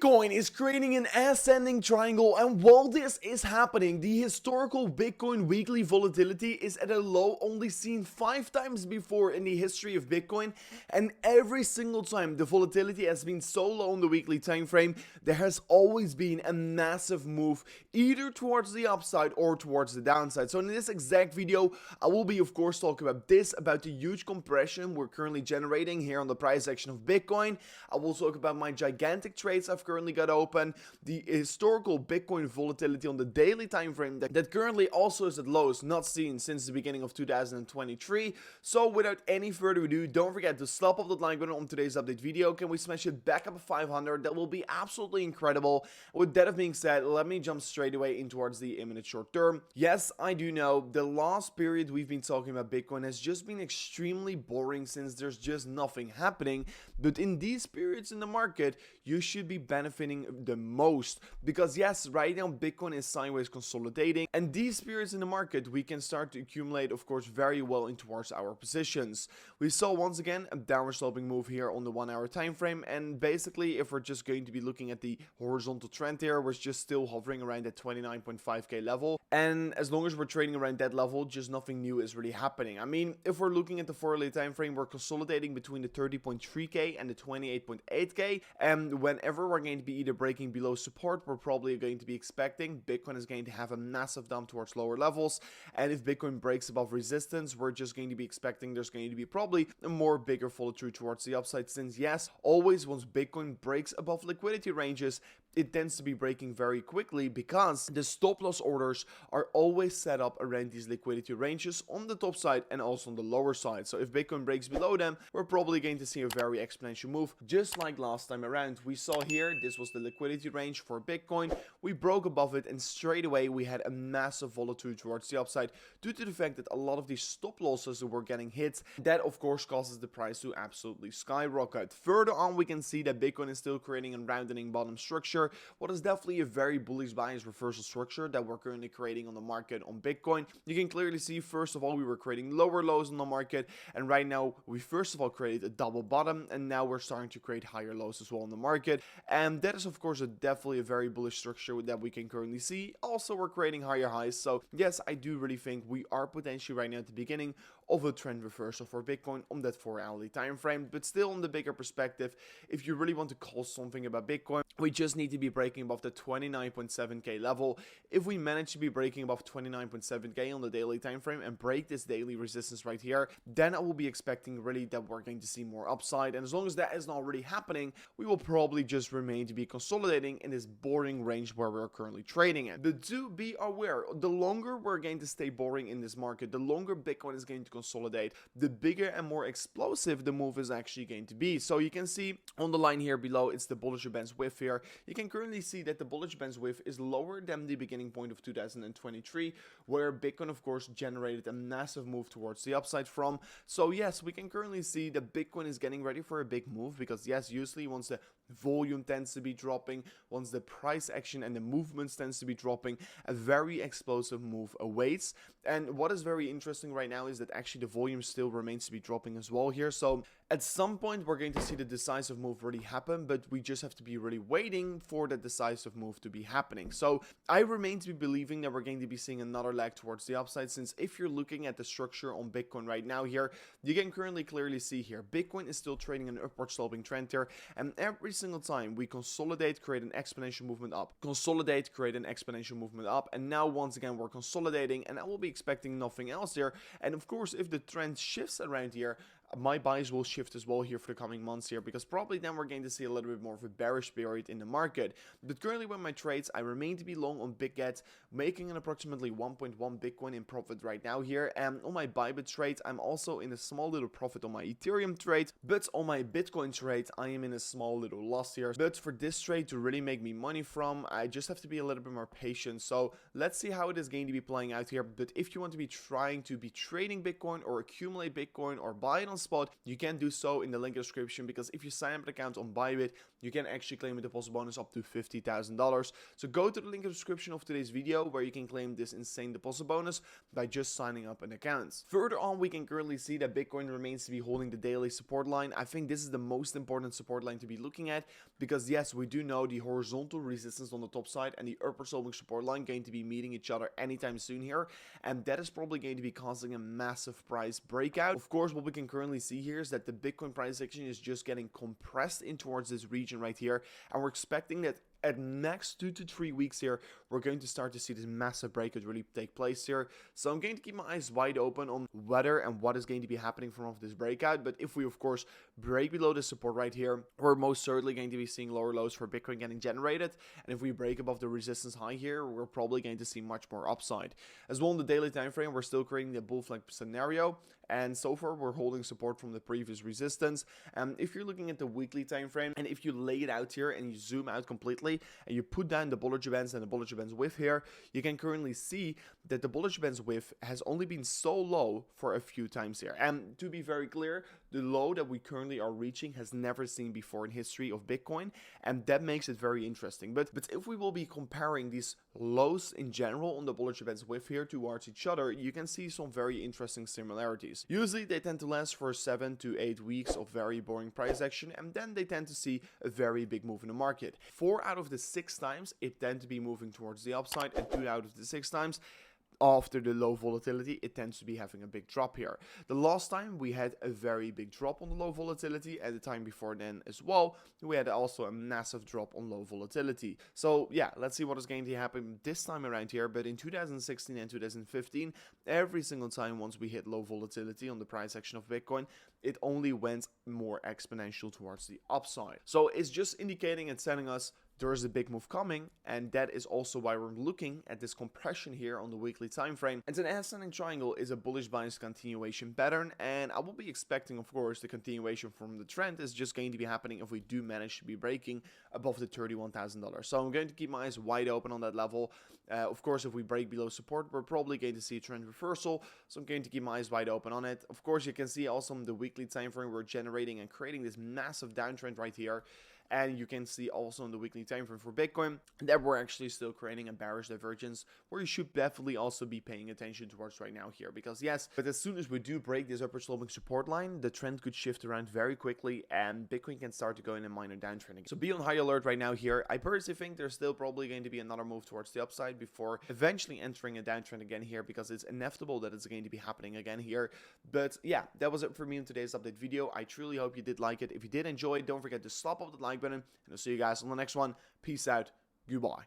Bitcoin is creating an ascending triangle, and while this is happening, the historical Bitcoin weekly volatility is at a low only seen 5 times before in the history of Bitcoin, and every single time the volatility has been so low on the weekly time frame, there has always been a massive move either towards the upside or towards the downside. So in this exact video, I will be of course talking about the huge compression we're currently generating here on the price action of Bitcoin. I will talk about my gigantic trades I've currently got open, the historical Bitcoin volatility on the daily time frame that currently also is at lows not seen since the beginning of 2023. So without any further ado, don't forget to slap up that like button on today's update video. Can we smash it back up to 500? That will be absolutely incredible. With that being said, let me jump straight away in towards the imminent short term. Yes, I do know the last period we've been talking about Bitcoin has just been extremely boring since there's just nothing happening, but in these periods in the market you should be benefiting the most, because yes, right now Bitcoin is sideways consolidating, and these periods in the market we can start to accumulate of course very well in towards our positions. We saw once again a downward sloping move here on the 1 hour time frame, and basically if we're just going to be looking at the horizontal trend here, we're just still hovering around that 29.5k level, and as long as we're trading around that level, just nothing new is really happening. I mean, if we're looking at the 4-hourly time frame, we're consolidating between the 30.3k and the 28.8k, and whenever we're going to be either breaking below support, we're probably going to be expecting Bitcoin is going to have a massive dump towards lower levels, and if Bitcoin breaks above resistance, we're just going to be expecting there's going to be probably a more bigger follow through towards the upside, since yes, always once Bitcoin breaks above liquidity ranges, it tends to be breaking very quickly because the stop loss orders are always set up around these liquidity ranges on the top side and also on the lower side. So if Bitcoin breaks below them, we're probably going to see a very exponential move, just like last time around. We saw here, this was the liquidity range for Bitcoin. We broke above it and straight away we had a massive volatility towards the upside due to the fact that a lot of these stop losses were getting hit. That of course causes the price to absolutely skyrocket. Further on, we can see that Bitcoin is still creating a rounding bottom structure, what is definitely a very bullish bias reversal structure that we're currently creating on the market on Bitcoin. You can clearly see, first of all, we were creating lower lows on the market, and right now we first of all created a double bottom, and now we're starting to create higher lows as well on the market, and that is of course definitely a very bullish structure that we can currently see. Also, we're creating higher highs, so yes, I do really think we are potentially right now at the beginning of a trend reversal for Bitcoin on that 4-hourly time frame. But still, on the bigger perspective, if you really want to call something about Bitcoin, we just need to be breaking above the 29.7k level. If we manage to be breaking above 29.7k on the daily time frame and break this daily resistance right here, then I will be expecting really that we're going to see more upside, and as long as that is not really happening, we will probably just remain to be consolidating in this boring range where we're currently trading at. But do be aware, the longer we're going to stay boring in this market, the longer Bitcoin is going to consolidate, the bigger and more explosive the move is actually going to be. So you can see on the line here below, it's the Bollinger Bands width here. You can currently see that the Bollinger Bands width is lower than the beginning point of 2023, where Bitcoin of course generated a massive move towards the upside from. So yes, we can currently see that Bitcoin is getting ready for a big move, because yes, usually once the volume tends to be dropping, once the price action and the movements tends to be dropping, a very explosive move awaits. And what is very interesting right now is that actually the volume still remains to be dropping as well here. So at some point we're going to see the decisive move really happen, but we just have to be really waiting for the decisive move to be happening. So I remain to be believing that we're going to be seeing another leg towards the upside, since if you're looking at the structure on Bitcoin right now here, you can currently clearly see here Bitcoin is still trading an upward sloping trend here, and every single time we consolidate, create an exponential movement up, consolidate, create an exponential movement up, and now once again we're consolidating, and I will be expecting nothing else here. And of course, if the trend shifts around here, my buys will shift as well here for the coming months here, because probably then we're going to see a little bit more of a bearish period in the market. But currently with my trades, I remain to be long on BitGet, making an approximately 1.1 Bitcoin in profit right now here, and on my Bybit trade, I'm also in a small little profit on my Ethereum trade, but on my Bitcoin trade, I am in a small little loss here. But for this trade to really make me money from, I just have to be a little bit more patient. So let's see how it is going to be playing out here. But if you want to be trying to be trading Bitcoin or accumulate Bitcoin or buy it on on spot, you can do so in the link in the description, because if you sign up an account on Bybit, you can actually claim a deposit bonus up to $50,000. So go to the link in the description of today's video where you can claim this insane deposit bonus by just signing up an account. Further on, we can currently see that Bitcoin remains to be holding the daily support line. I think this is the most important support line to be looking at, because yes, we do know the horizontal resistance on the top side and the upper sloping support line going to be meeting each other anytime soon here, and that is probably going to be causing a massive price breakout. Of course, what we can currently see here is that the Bitcoin price action is just getting compressed in towards this region right here, and we're expecting that at next 2 to 3 weeks here, we're going to start to see this massive breakout really take place here. So I'm going to keep my eyes wide open on whether and what is going to be happening from off this breakout. But if we, of course, break below the support right here, we're most certainly going to be seeing lower lows for Bitcoin getting generated. And if we break above the resistance high here, we're probably going to see much more upside. As well, in the daily time frame, we're still creating the bull flag scenario. And so far, we're holding support from the previous resistance. If you're looking at the weekly time frame, and if you lay it out here and you zoom out completely, and you put down the Bollinger Bands and the Bollinger Bands width here, you can currently see that the Bollinger Bands width has only been so low for a few times here. And to be very clear, the low that we currently are reaching has never seen before in history of Bitcoin, and that makes it very interesting. But if we will be comparing these lows in general on the Bollinger Bands width here towards each other, you can see some very interesting similarities. Usually they tend to last for 7 to 8 weeks of very boring price action, and then they tend to see a very big move in the market. 4 out of the 6 times it tends to be moving towards the upside, and 2 out of the 6 times after the low volatility, it tends to be having a big drop here. The last time we had a very big drop on the low volatility, and the time before then as well, we had also a massive drop on low volatility. So yeah, let's see what is going to happen this time around here. But in 2016 and 2015, every single time once we hit low volatility on the price action of Bitcoin, it only went more exponential towards the upside. So it's just indicating and telling us there's a big move coming, and that is also why we're looking at this compression here on the weekly time frame. And an ascending triangle is a bullish bias continuation pattern, and I will be expecting, of course, the continuation from the trend is just going to be happening if we do manage to be breaking above the $31,000. So I'm going to keep my eyes wide open on that level. Of course, if we break below support, we're probably going to see a trend reversal, so I'm going to keep my eyes wide open on it. Of course, you can see also on the weekly time frame we're generating and creating this massive downtrend right here. And you can see also in the weekly time frame for Bitcoin that we're actually still creating a bearish divergence, where you should definitely also be paying attention towards right now here. Because yes, but as soon as we do break this upper sloping support line, the trend could shift around very quickly and Bitcoin can start to go in a minor downtrend again. So be on high alert right now here. I personally think there's still probably going to be another move towards the upside before eventually entering a downtrend again here, because it's inevitable that it's going to be happening again here. But yeah, that was it for me in today's update video. I truly hope you did like it. If you did enjoy it, don't forget to slap up the like button, and I'll see you guys on the next one. Peace out. Goodbye.